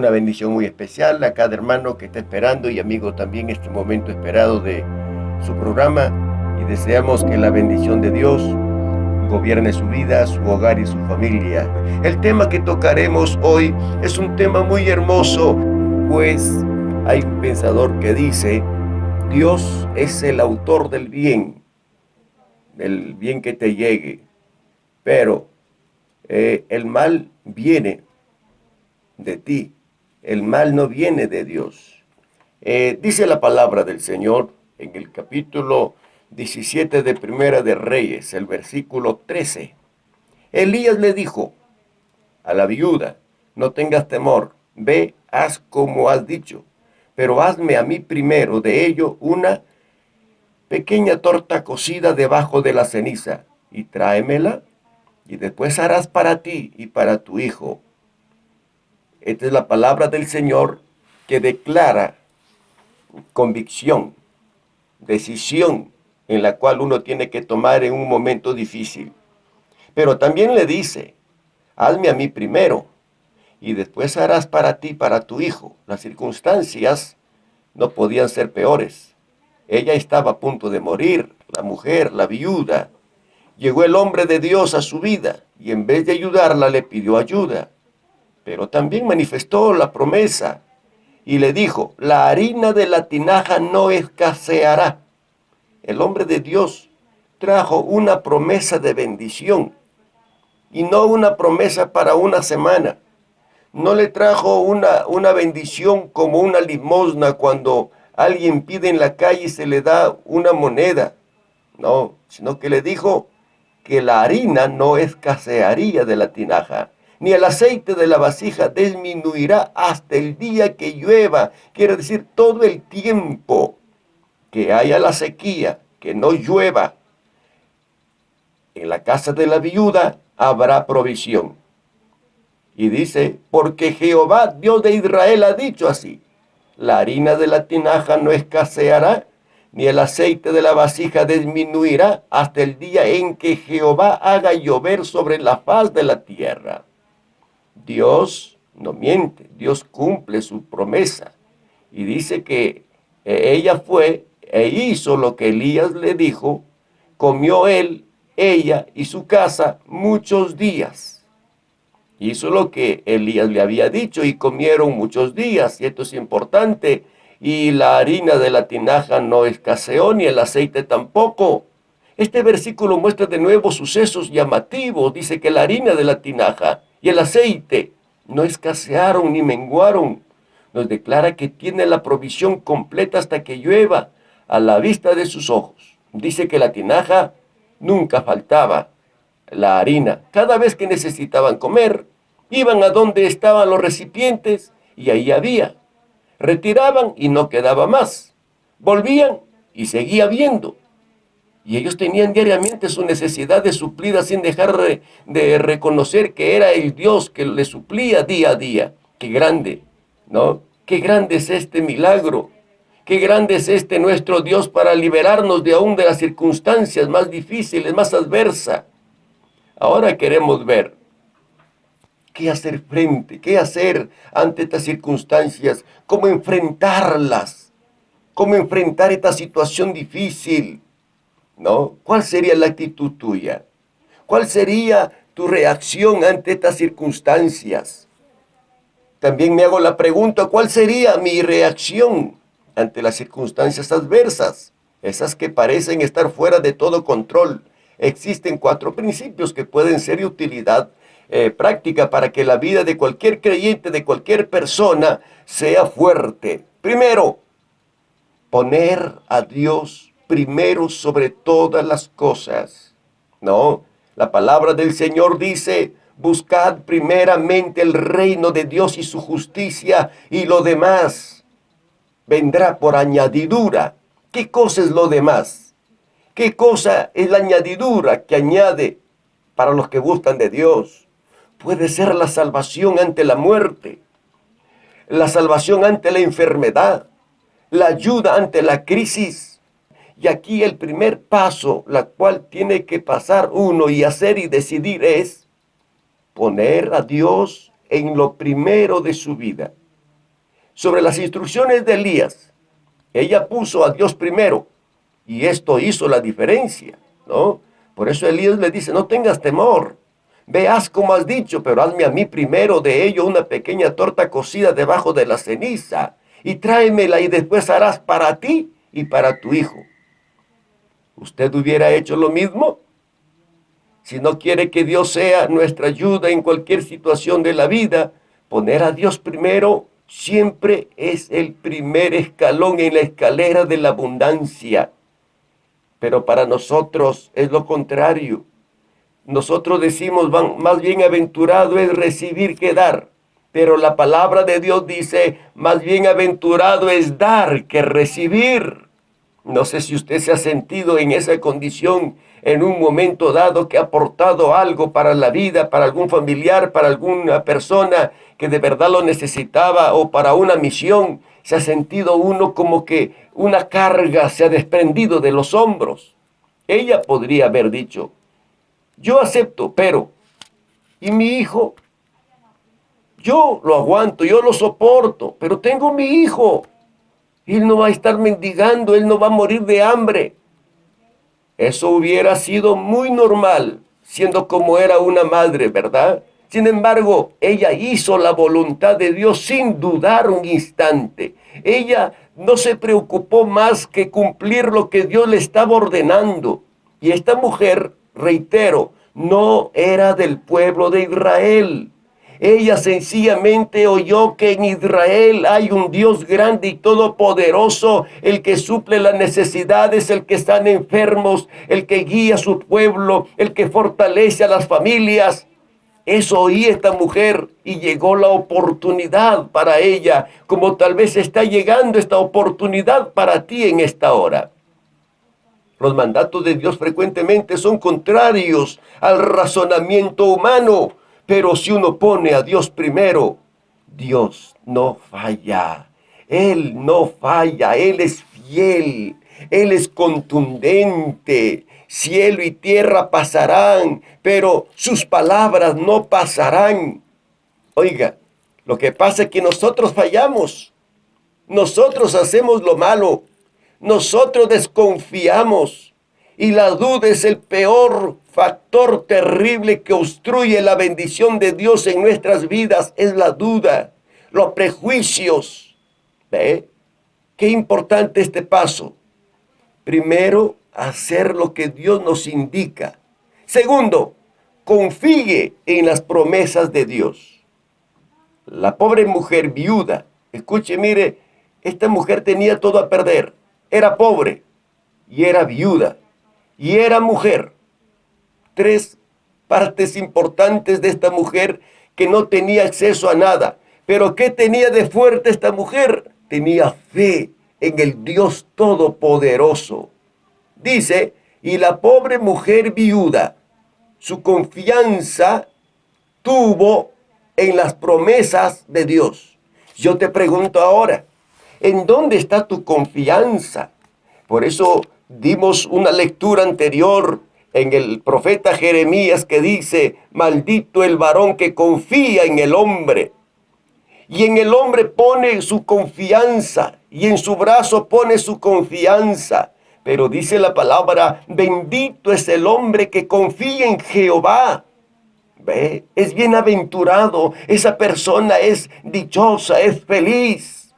una bendición muy especial a cada hermano que está esperando y amigo también este momento esperado de su programa, y deseamos que la bendición de Dios gobierne su vida, su hogar y su familia. El tema que tocaremos hoy es un tema muy hermoso, pues hay un pensador que dice: Dios es el autor del bien que te llegue, pero el mal viene de ti, el mal no viene de Dios. Dice la palabra del Señor en el capítulo 17 de Primera de Reyes, el versículo 13. Elías le dijo a la viuda: no tengas temor, ve, haz como has dicho, pero hazme a mí primero de ello una pequeña torta cocida debajo de la ceniza, y tráemela, y después harás para ti y para tu hijo. Esta es la palabra del Señor que declara convicción, decisión en la cual uno tiene que tomar en un momento difícil. Pero también le dice: hazme a mí primero, y después harás para ti y para tu hijo. Las circunstancias no podían ser peores. Ella estaba a punto de morir, la mujer, la viuda. Llegó el hombre de Dios a su vida, y en vez de ayudarla le pidió ayuda. Pero también manifestó la promesa y le dijo: la harina de la tinaja no escaseará. El hombre de Dios trajo una promesa de bendición, y no una promesa para una semana. No le trajo una bendición como una limosna cuando alguien pide en la calle y se le da una moneda. No, sino que le dijo que la harina no escasearía de la tinaja, ni el aceite de la vasija disminuirá hasta el día que llueva. Quiere decir, todo el tiempo que haya la sequía, que no llueva, en la casa de la viuda habrá provisión. Y dice: porque Jehová, Dios de Israel, ha dicho así: la harina de la tinaja no escaseará, ni el aceite de la vasija disminuirá hasta el día en que Jehová haga llover sobre la faz de la tierra. Dios no miente, Dios cumple su promesa. Y dice que ella fue e hizo lo que Elías le dijo, comió él, ella y su casa muchos días. Hizo lo que Elías le había dicho y comieron muchos días, y esto es importante. Y la harina de la tinaja no escaseó, ni el aceite tampoco. Este versículo muestra de nuevo sucesos llamativos. Dice que la harina de la tinaja y el aceite no escasearon ni menguaron. Nos declara que tiene la provisión completa hasta que llueva a la vista de sus ojos. Dice que la tinaja nunca faltaba, la harina. Cada vez que necesitaban comer, iban a donde estaban los recipientes y ahí había. Retiraban y no quedaba más. Volvían y seguía habiendo. Y ellos tenían diariamente su necesidad de suplida sin dejar de reconocer que era el Dios que les suplía día a día. Qué grande, ¿no? Qué grande es este milagro. Qué grande es este nuestro Dios para liberarnos de aún de las circunstancias más difíciles, más adversas. Ahora queremos ver qué hacer qué hacer ante estas circunstancias, cómo enfrentarlas, cómo enfrentar esta situación difícil, ¿no? ¿Cuál sería la actitud tuya? ¿Cuál sería tu reacción ante estas circunstancias? También me hago la pregunta: ¿cuál sería mi reacción ante las circunstancias adversas? Esas que parecen estar fuera de todo control. Existen 4 principios que pueden ser de utilidad práctica para que la vida de cualquier creyente, de cualquier persona, sea fuerte. Primero, poner a Dios primero sobre todas las cosas. No, la palabra del Señor dice: buscad primeramente el reino de Dios y su justicia, y lo demás vendrá por añadidura. ¿Qué cosa es lo demás? ¿Qué cosa es la añadidura que añade para los que buscan de Dios? Puede ser la salvación ante la muerte, la salvación ante la enfermedad, la ayuda ante la crisis. Y aquí el primer paso, la cual tiene que pasar uno y hacer y decidir, es poner a Dios en lo primero de su vida. sobre las instrucciones de Elías. Ella puso a Dios primero y esto hizo la diferencia, ¿no? Por eso Elías le dice, no tengas temor, veas como has dicho, pero hazme a mí primero de ello una pequeña torta cocida debajo de la ceniza y tráemela y después harás para ti y para tu hijo. ¿Usted hubiera hecho lo mismo? Si no quiere que Dios sea nuestra ayuda en cualquier situación de la vida, poner a Dios primero siempre es el primer escalón en la escalera de la abundancia. Pero para nosotros es lo contrario. Nosotros decimos, más bienaventurado es recibir que dar. Pero la palabra de Dios dice, más bienaventurado es dar que recibir. No sé si usted se ha sentido en esa condición en un momento dado que ha aportado algo para la vida, para algún familiar, para alguna persona que de verdad lo necesitaba o para una misión. Se ha sentido uno como que una carga se ha desprendido de los hombros. Ella podría haber dicho, yo acepto, pero, ¿y mi hijo? Yo lo aguanto, yo lo soporto, pero tengo mi hijo. Él no va a estar mendigando, él no va a morir de hambre. Eso hubiera sido muy normal, siendo como era una madre, ¿verdad? Sin embargo, ella hizo la voluntad de Dios sin dudar un instante. Ella no se preocupó más que cumplir lo que Dios le estaba ordenando. Y esta mujer, reitero, no era del pueblo de Israel. Ella sencillamente oyó que en Israel hay un Dios grande y todopoderoso, el que suple las necesidades, el que están enfermos, el que guía a su pueblo, el que fortalece a las familias. Eso oí esta mujer y llegó la oportunidad para ella, como tal vez está llegando esta oportunidad para ti en esta hora. Los mandatos de Dios frecuentemente son contrarios al razonamiento humano, pero si uno pone a Dios primero, Dios no falla. Él no falla, Él es fiel, Él es contundente. Cielo y tierra pasarán, pero sus palabras no pasarán. Oiga, lo que pasa es que nosotros fallamos. Nosotros hacemos lo malo. Nosotros desconfiamos. Y la duda es el peor factor terrible que obstruye la bendición de Dios en nuestras vidas. Es la duda, los prejuicios. ¿Ve? Qué importante este paso. Primero, hacer lo que Dios nos indica. Segundo, confíe en las promesas de Dios. La pobre mujer viuda, escuche, mire, esta mujer tenía todo a perder. Era pobre y era viuda y era mujer. Tres partes importantes de esta mujer que no tenía acceso a nada. Pero ¿qué tenía de fuerte esta mujer? Tenía fe en el Dios Todopoderoso. Dice, y la pobre mujer viuda, su confianza tuvo en las promesas de Dios. Yo te pregunto ahora, ¿en dónde está tu confianza? Por eso dimos una lectura anterior en el profeta Jeremías que dice, maldito el varón que confía en el hombre. Y en el hombre pone su confianza, y en su brazo pone su confianza. Pero dice la palabra, bendito es el hombre que confía en Jehová. ¿Ve? Es bienaventurado, esa persona es dichosa, es feliz.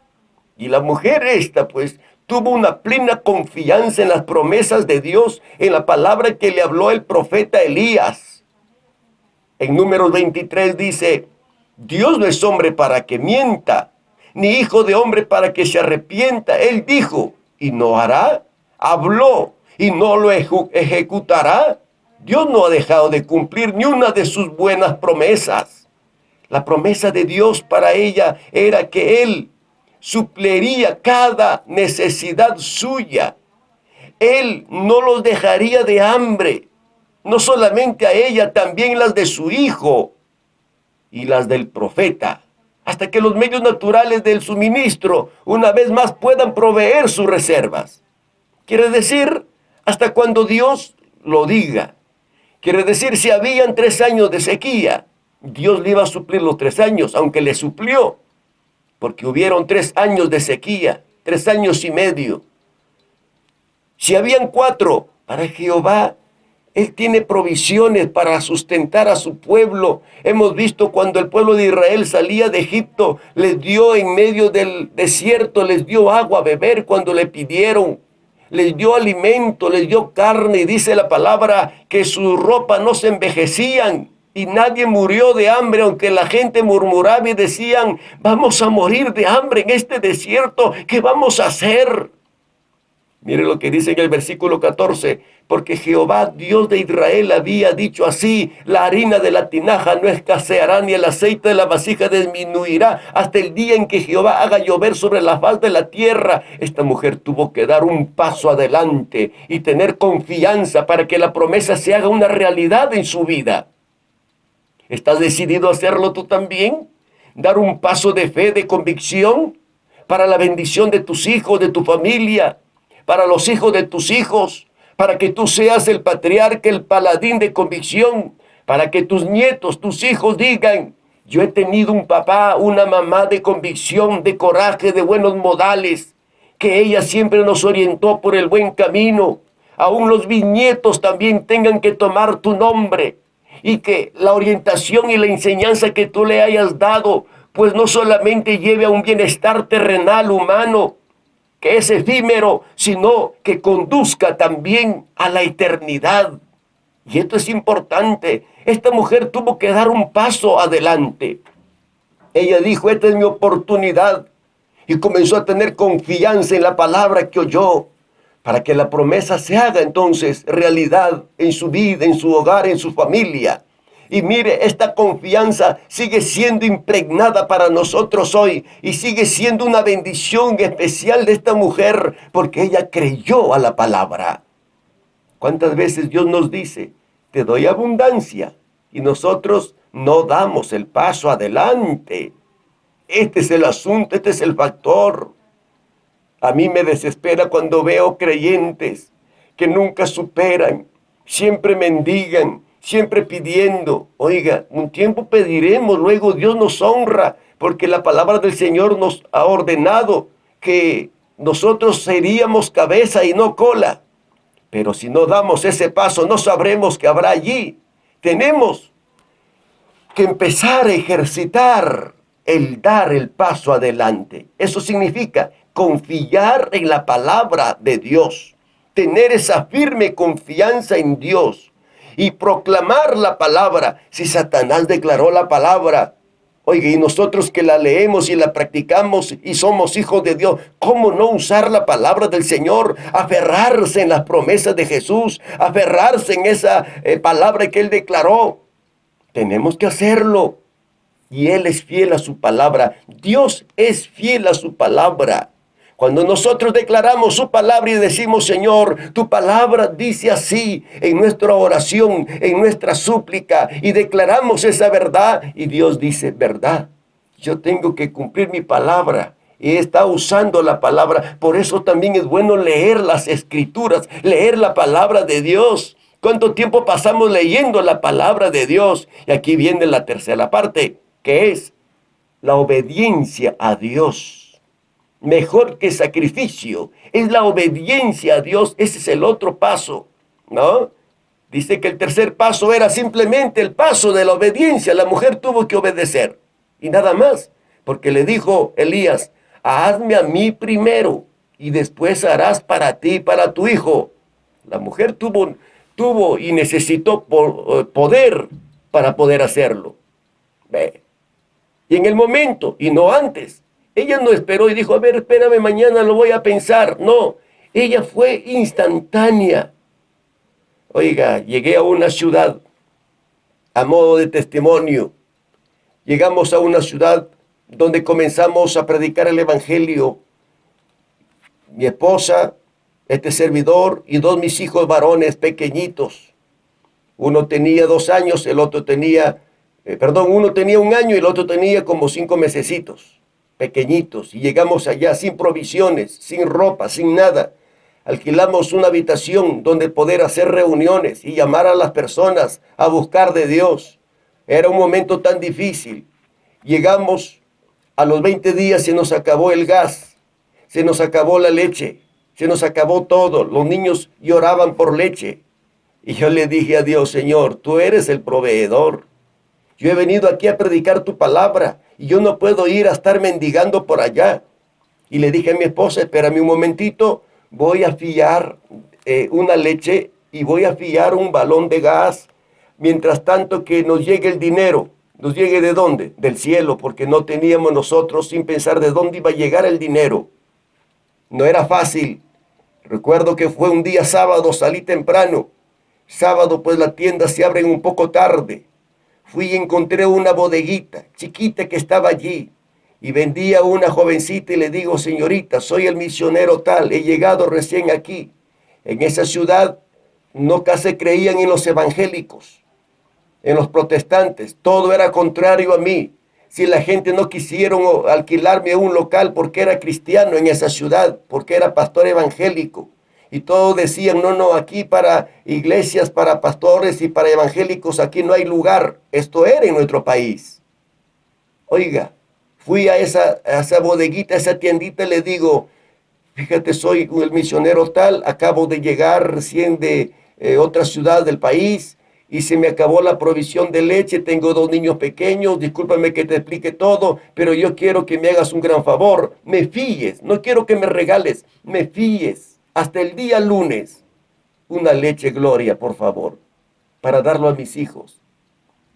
Y la mujer esta, pues, tuvo una plena confianza en las promesas de Dios, en la palabra que le habló el profeta Elías. En Números 23 dice, Dios no es hombre para que mienta, ni hijo de hombre para que se arrepienta. Él dijo, y no hará. Habló, y no lo ejecutará. Dios no ha dejado de cumplir ni una de sus buenas promesas. La promesa de Dios para ella era que Él suplería cada necesidad suya. Él no los dejaría de hambre. No solamente a ella, también las de su hijo y las del profeta, hasta que los medios naturales del suministro una vez más puedan proveer sus reservas. Quiere decir, hasta cuando Dios lo diga. Quiere decir, si habían 3 años de sequía, Dios le iba a suplir los 3 años, aunque le suplió. porque hubieron 3 años de sequía, 3 años y medio. Si habían 4, para Jehová, Él tiene provisiones para sustentar a su pueblo. Hemos visto cuando el pueblo de Israel salía de Egipto, les dio en medio del desierto, les dio agua a beber cuando le pidieron. Les dio alimento, les dio carne, y dice la palabra que su ropa no se envejecían y nadie murió de hambre, aunque la gente murmuraba y decían, vamos a morir de hambre en este desierto, ¿qué vamos a hacer? Mire lo que dice en el versículo 14, porque Jehová, Dios de Israel, había dicho así, la harina de la tinaja no escaseará, ni el aceite de la vasija disminuirá, hasta el día en que Jehová haga llover sobre la faz de la tierra. Esta mujer tuvo que dar un paso adelante y tener confianza para que la promesa se haga una realidad en su vida. ¿Estás decidido a hacerlo tú también? Dar un paso de fe, de convicción, para la bendición de tus hijos, de tu familia, para los hijos de tus hijos, para que tú seas el patriarca, el paladín de convicción, para que tus nietos, tus hijos digan, yo he tenido un papá, una mamá de convicción, de coraje, de buenos modales, que ella siempre nos orientó por el buen camino. Aún los bisnietos también tengan que tomar tu nombre, y que la orientación y la enseñanza que tú le hayas dado, pues no solamente lleve a un bienestar terrenal, humano, que es efímero, sino que conduzca también a la eternidad. Y esto es importante. Esta mujer tuvo que dar un paso adelante. Ella dijo, esta es mi oportunidad. Y comenzó a tener confianza en la palabra que oyó, para que la promesa se haga entonces realidad en su vida, en su hogar, en su familia. Y mire, esta confianza sigue siendo impregnada para nosotros hoy y sigue siendo una bendición especial de esta mujer porque ella creyó a la palabra. ¿Cuántas veces Dios nos dice, te doy abundancia? Y nosotros no damos el paso adelante. Este es el asunto, este es el factor. A mí me desespera cuando veo creyentes que nunca superan, siempre mendigan, siempre pidiendo. Oiga, un tiempo pediremos, luego Dios nos honra, porque la palabra del Señor nos ha ordenado que nosotros seríamos cabeza y no cola. Pero si no damos ese paso, no sabremos qué habrá allí. Tenemos que empezar a ejercitar el dar el paso adelante. Eso significa confiar en la palabra de Dios, tener esa firme confianza en Dios y proclamar la palabra. Si Satanás declaró la palabra, oiga, y nosotros que la leemos y la practicamos y somos hijos de Dios, ¿cómo no usar la palabra del Señor? Aferrarse en las promesas de Jesús, aferrarse en esa palabra que Él declaró. Tenemos que hacerlo. Y Él es fiel a su palabra. Dios es fiel a su palabra. Cuando nosotros declaramos su palabra y decimos, Señor, tu palabra dice así en nuestra oración, en nuestra súplica, y declaramos esa verdad, y Dios dice, verdad, yo tengo que cumplir mi palabra, y está usando la palabra. Por eso también es bueno leer las Escrituras, leer la palabra de Dios. ¿Cuánto tiempo pasamos leyendo la palabra de Dios? Y aquí viene la tercera parte, que es la obediencia a Dios. Mejor que sacrificio es la obediencia a Dios. Ese es el otro paso, ¿no? Dice que el tercer paso era simplemente el paso de la obediencia. La mujer tuvo que obedecer y nada más, porque le dijo Elías, hazme a mí primero y después harás para ti y para tu hijo. La mujer tuvo y necesitó poder para poder hacerlo. Y en el momento, y no antes, ella no esperó y dijo, a ver, espérame, mañana lo voy a pensar. No, ella fue instantánea. Oiga, llegué a una ciudad a modo de testimonio. Llegamos a una ciudad donde comenzamos a predicar el evangelio. Mi esposa, este servidor y 2 mis hijos varones pequeñitos. Uno tenía 2 años, el otro tenía, uno tenía 1 año y el otro tenía como 5 mesecitos. Pequeñitos, y llegamos allá sin provisiones, sin ropa, sin nada. Alquilamos una habitación donde poder hacer reuniones y llamar a las personas a buscar de Dios. Era un momento tan difícil. Llegamos A los 20 días se nos acabó el gas, se nos acabó la leche, se nos acabó todo. Los niños lloraban por leche. Y yo le dije a Dios, Señor, tú eres el proveedor. Yo he venido aquí a predicar tu palabra y yo no puedo ir a estar mendigando por allá. Y le dije a mi esposa, espérame un momentito, voy a fiar una leche y voy a fiar un balón de gas. Mientras tanto que nos llegue el dinero. ¿Nos llegue de dónde? Del cielo, porque no teníamos nosotros sin pensar de dónde iba a llegar el dinero. No era fácil. Recuerdo que fue un día sábado, salí temprano. Sábado pues las tiendas se abren un poco tarde. Fui y encontré una bodeguita chiquita que estaba allí y vendía una jovencita y le digo, señorita, soy el misionero tal, he llegado recién aquí. En esa ciudad no casi creían en los evangélicos, en los protestantes, todo era contrario a mí. Si la gente no quisieron alquilarme un local porque era cristiano en esa ciudad, porque era pastor evangélico. Y todos decían, no, aquí para iglesias, para pastores y para evangélicos, aquí no hay lugar. Esto era en nuestro país. Oiga, fui a esa bodeguita, a esa tiendita, y le digo, fíjate, soy el misionero tal, acabo de llegar recién de otra ciudad del país, y se me acabó la provisión de leche, tengo 2 niños pequeños, discúlpame que te explique todo, pero yo quiero que me hagas un gran favor, me fíes, no quiero que me regales, me fíes. Hasta el día lunes, una leche Gloria, por favor, para darlo a mis hijos.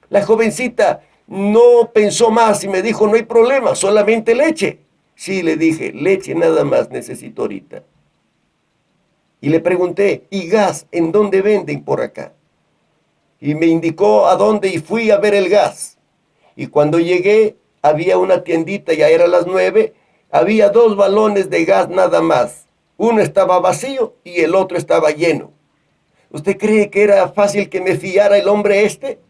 La jovencita no pensó más y me dijo, no hay problema, solamente leche. Sí, le dije, leche nada más necesito ahorita. Y le pregunté, ¿y gas en dónde venden por acá? Y me indicó a dónde y fui a ver el gas. Y cuando llegué, había una tiendita, ya eran las 9, había 2 balones de gas nada más. Uno estaba vacío y el otro estaba lleno. ¿Usted cree que era fácil que me fiara el hombre este?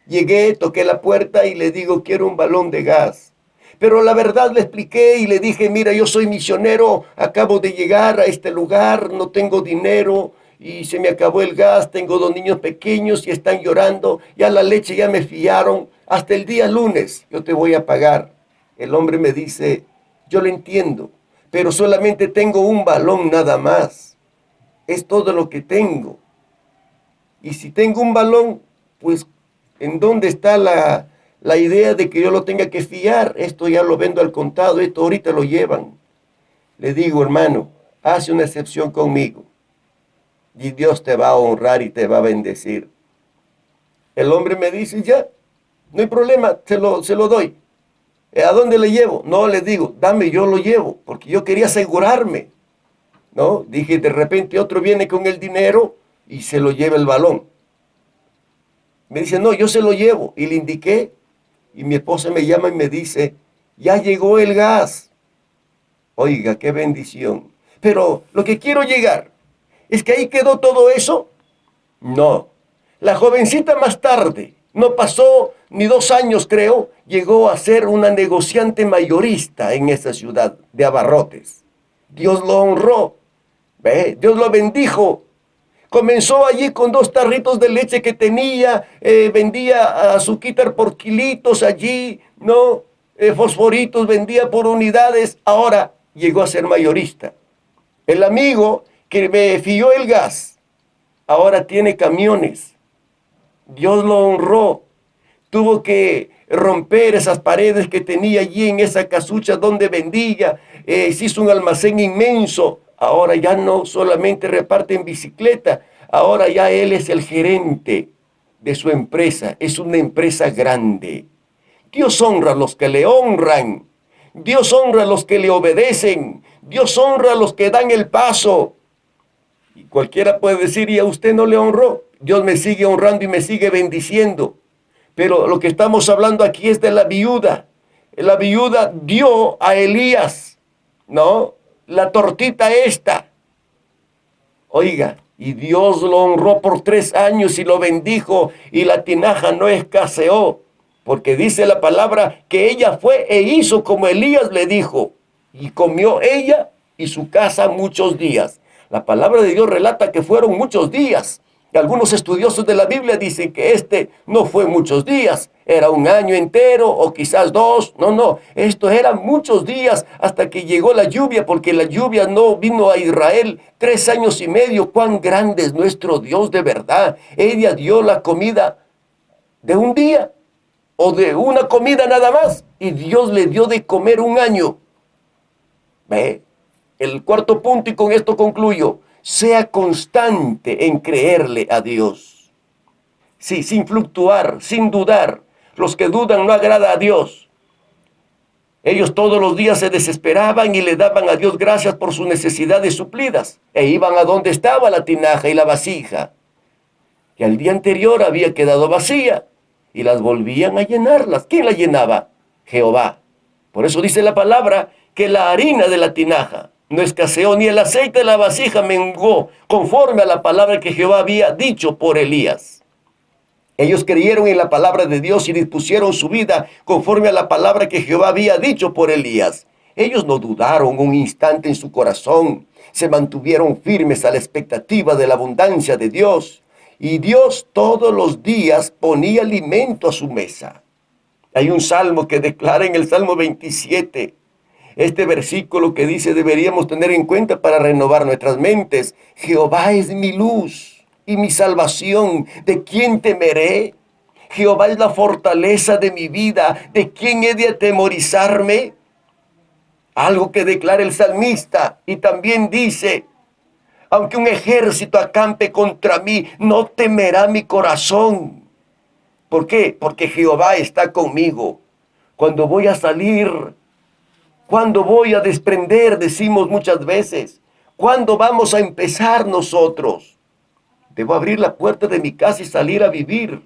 Llegué, toqué la puerta y le digo, quiero un balón de gas. Pero la verdad le expliqué y le dije, mira, yo soy misionero, acabo de llegar a este lugar, no tengo dinero y se me acabó el gas, tengo 2 niños pequeños y están llorando, ya la leche ya me fiaron, hasta el día lunes yo te voy a pagar. El hombre me dice, yo lo entiendo, pero solamente tengo un balón nada más. Es todo lo que tengo. Y si tengo un balón, pues, ¿en dónde está la idea de que yo lo tenga que fiar? Esto ya lo vendo al contado, esto ahorita lo llevan. Le digo, hermano, hace una excepción conmigo. Y Dios te va a honrar y te va a bendecir. El hombre me dice, ya, no hay problema, se lo doy. ¿A dónde le llevo? No, le digo, dame, yo lo llevo, porque yo quería asegurarme, ¿no? Dije, de repente otro viene con el dinero y se lo lleva el balón. Me dice, no, yo se lo llevo. Y le indiqué, y mi esposa me llama y me dice, ya llegó el gas. Oiga, qué bendición. Pero lo que quiero llegar, ¿es que ahí quedó todo eso? No. La jovencita más tarde, no pasó ni 2 años creo, llegó a ser una negociante mayorista en esa ciudad de abarrotes. Dios lo honró, ¿ve? Dios lo bendijo. Comenzó allí con 2 tarritos de leche que tenía, vendía azuquitar por kilitos allí, ¿no? Fosforitos vendía por unidades, ahora llegó a ser mayorista. El amigo que me fió el gas, ahora tiene camiones. Dios lo honró. Tuvo que romper esas paredes que tenía allí en esa casucha donde vendía. Se hizo un almacén inmenso. Ahora ya no solamente reparte en bicicleta, ahora ya él es el gerente de su empresa. Es una empresa grande. Dios honra a los que le honran. Dios honra a los que le obedecen. Dios honra a los que dan el paso. Y cualquiera puede decir, ¿y a usted no le honró? Dios me sigue honrando y me sigue bendiciendo. Pero lo que estamos hablando aquí es de la viuda. La viuda dio a Elías, ¿no? La tortita esta. Oiga, y Dios lo honró por 3 años y lo bendijo y la tinaja no escaseó. Porque dice la palabra que ella fue e hizo como Elías le dijo. Y comió ella y su casa muchos días. La palabra de Dios relata que fueron muchos días. Algunos estudiosos de la Biblia dicen que este no fue muchos días, era un año entero o quizás dos. No, esto eran muchos días hasta que llegó la lluvia, porque la lluvia no vino a Israel 3 años y medio. Cuán grande es nuestro Dios de verdad. Ella dio la comida de un día o de una comida nada más, y Dios le dio de comer un año. ¿Ve? El cuarto punto, y con esto concluyo: sea constante en creerle a Dios. Sí, sin fluctuar, sin dudar. Los que dudan no agrada a Dios. Ellos todos los días se desesperaban y le daban a Dios gracias por sus necesidades suplidas, e iban a donde estaba la tinaja y la vasija, que al día anterior había quedado vacía, y las volvían a llenarlas. ¿Quién la llenaba? Jehová. Por eso dice la palabra que la harina de la tinaja no escaseó, ni el aceite de la vasija menguó, conforme a la palabra que Jehová había dicho por Elías. Ellos creyeron en la palabra de Dios y dispusieron su vida conforme a la palabra que Jehová había dicho por Elías. Ellos no dudaron un instante en su corazón, se mantuvieron firmes a la expectativa de la abundancia de Dios, y Dios todos los días ponía alimento a su mesa. Hay un salmo que declara en el Salmo 27, este versículo que dice, deberíamos tener en cuenta para renovar nuestras mentes: Jehová es mi luz y mi salvación, ¿de quién temeré? Jehová es la fortaleza de mi vida, ¿de quién he de atemorizarme? Algo que declara el salmista. Y también dice, aunque un ejército acampe contra mí, no temerá mi corazón. ¿Por qué? Porque Jehová está conmigo. Cuando voy a salir, cuando voy a desprender, decimos muchas veces, ¿cuándo vamos a empezar nosotros? Debo abrir la puerta de mi casa y salir a vivir,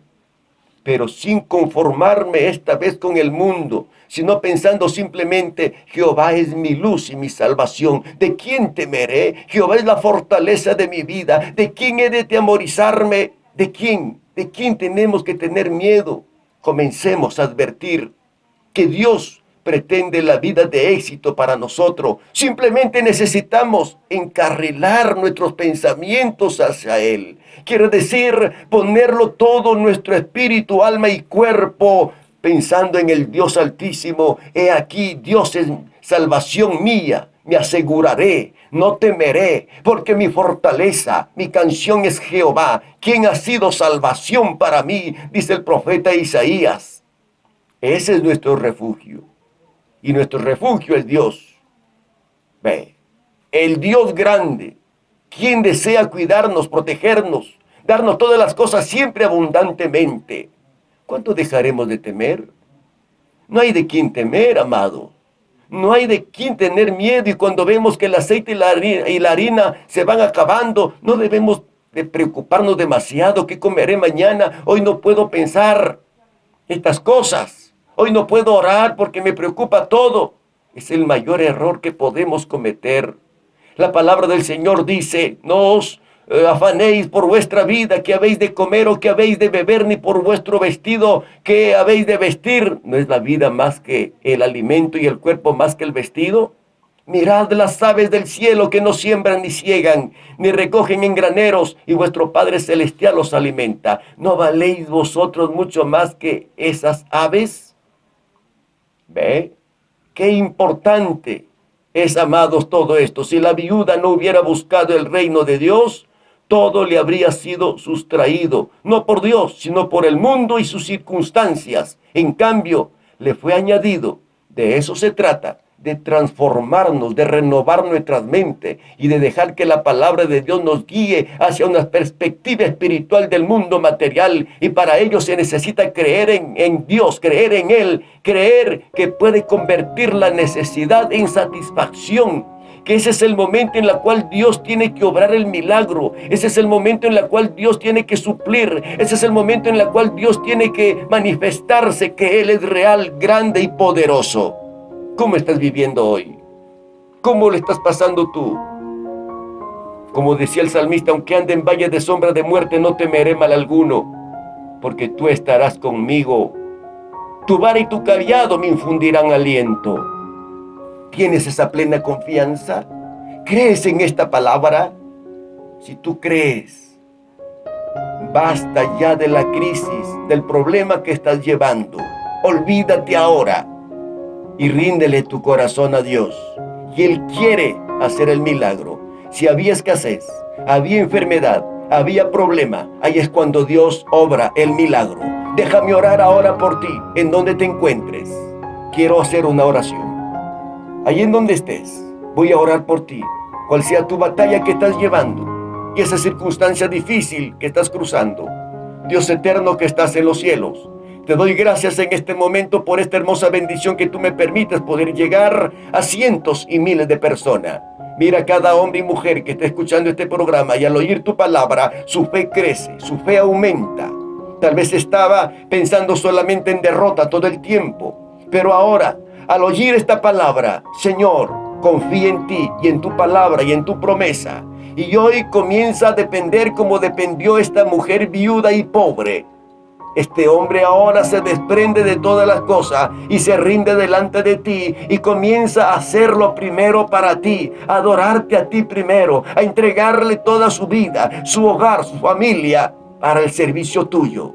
pero sin conformarme esta vez con el mundo, sino pensando simplemente, Jehová es mi luz y mi salvación, ¿de quién temeré? Jehová es la fortaleza de mi vida, ¿de quién he de atemorizarme? ¿De quién? ¿De quién tenemos que tener miedo? Comencemos a advertir que Dios pretende la vida de éxito para nosotros. Simplemente necesitamos encarrilar nuestros pensamientos hacia Él. Quiere decir, ponerlo todo, nuestro espíritu, alma y cuerpo, pensando en el Dios Altísimo. He aquí, Dios es salvación mía, me aseguraré, no temeré, porque mi fortaleza, mi canción es Jehová, quien ha sido salvación para mí, dice el profeta Isaías. Ese es nuestro refugio. Y nuestro refugio es Dios. Ve, el Dios grande, quien desea cuidarnos, protegernos, darnos todas las cosas siempre abundantemente. ¿Cuánto dejaremos de temer? No hay de quién temer, amado. No hay de quién tener miedo. Y cuando vemos que el aceite y la harina se van acabando, no debemos de preocuparnos demasiado. ¿Qué comeré mañana? Hoy no puedo pensar estas cosas. Hoy no puedo orar porque me preocupa todo. Es el mayor error que podemos cometer. La palabra del Señor dice, no os afanéis por vuestra vida, que habéis de comer o que habéis de beber, ni por vuestro vestido, que habéis de vestir. ¿No es la vida más que el alimento y el cuerpo más que el vestido? Mirad las aves del cielo, que no siembran ni ciegan, ni recogen en graneros, y vuestro Padre Celestial los alimenta. ¿No valéis vosotros mucho más que esas aves? ¿Ve? Qué importante es, amados, todo esto. Si la viuda no hubiera buscado el reino de Dios, todo le habría sido sustraído, no por Dios, sino por el mundo y sus circunstancias. En cambio, le fue añadido. De eso se trata, de transformarnos, de renovar nuestras mentes y de dejar que la palabra de Dios nos guíe hacia una perspectiva espiritual del mundo material. Y para ello se necesita creer en Dios, creer en Él, creer que puede convertir la necesidad en satisfacción. Que ese es el momento en el cual Dios tiene que obrar el milagro. Ese es el momento en el cual Dios tiene que suplir. Ese es el momento en el cual Dios tiene que manifestarse que Él es real, grande y poderoso. ¿Cómo estás viviendo hoy? ¿Cómo le estás pasando tú? Como decía el salmista, aunque ande en valle de sombra de muerte, no temeré mal alguno, porque tú estarás conmigo. Tu vara y tu cayado me infundirán aliento. ¿Tienes esa plena confianza? ¿Crees en esta palabra? Si tú crees, Basta ya de la crisis, del problema que estás llevando. Olvídate ahora y ríndele tu corazón a Dios. Y Él quiere hacer el milagro. Si había escasez, había enfermedad, había problema, ahí es cuando Dios obra el milagro. Déjame orar ahora por ti, en donde te encuentres. Quiero hacer una oración. Ahí en donde estés, voy a orar por ti. Cual sea tu batalla que estás llevando y esa circunstancia difícil que estás cruzando. Dios eterno que estás en los cielos, te doy gracias en este momento por esta hermosa bendición que tú me permites poder llegar a cientos y miles de personas. Mira cada hombre y mujer que está escuchando este programa y al oír tu palabra, su fe crece, su fe aumenta. Tal vez estaba pensando solamente en derrota todo el tiempo, pero ahora, al oír esta palabra, Señor, confía en ti y en tu palabra y en tu promesa. Y hoy comienza a depender como dependió esta mujer viuda y pobre. Este hombre ahora se desprende de todas las cosas y se rinde delante de ti y comienza a hacerlo primero para ti, a adorarte a ti primero, a entregarle toda su vida, su hogar, su familia para el servicio tuyo.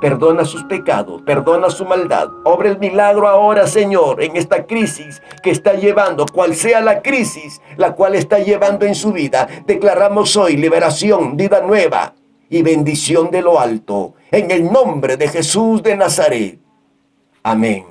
Perdona sus pecados, perdona su maldad. Obra el milagro ahora, Señor, en esta crisis que está llevando, cual sea la crisis la cual está llevando en su vida. Declaramos hoy liberación, vida nueva y bendición de lo alto. En el nombre de Jesús de Nazaret. Amén.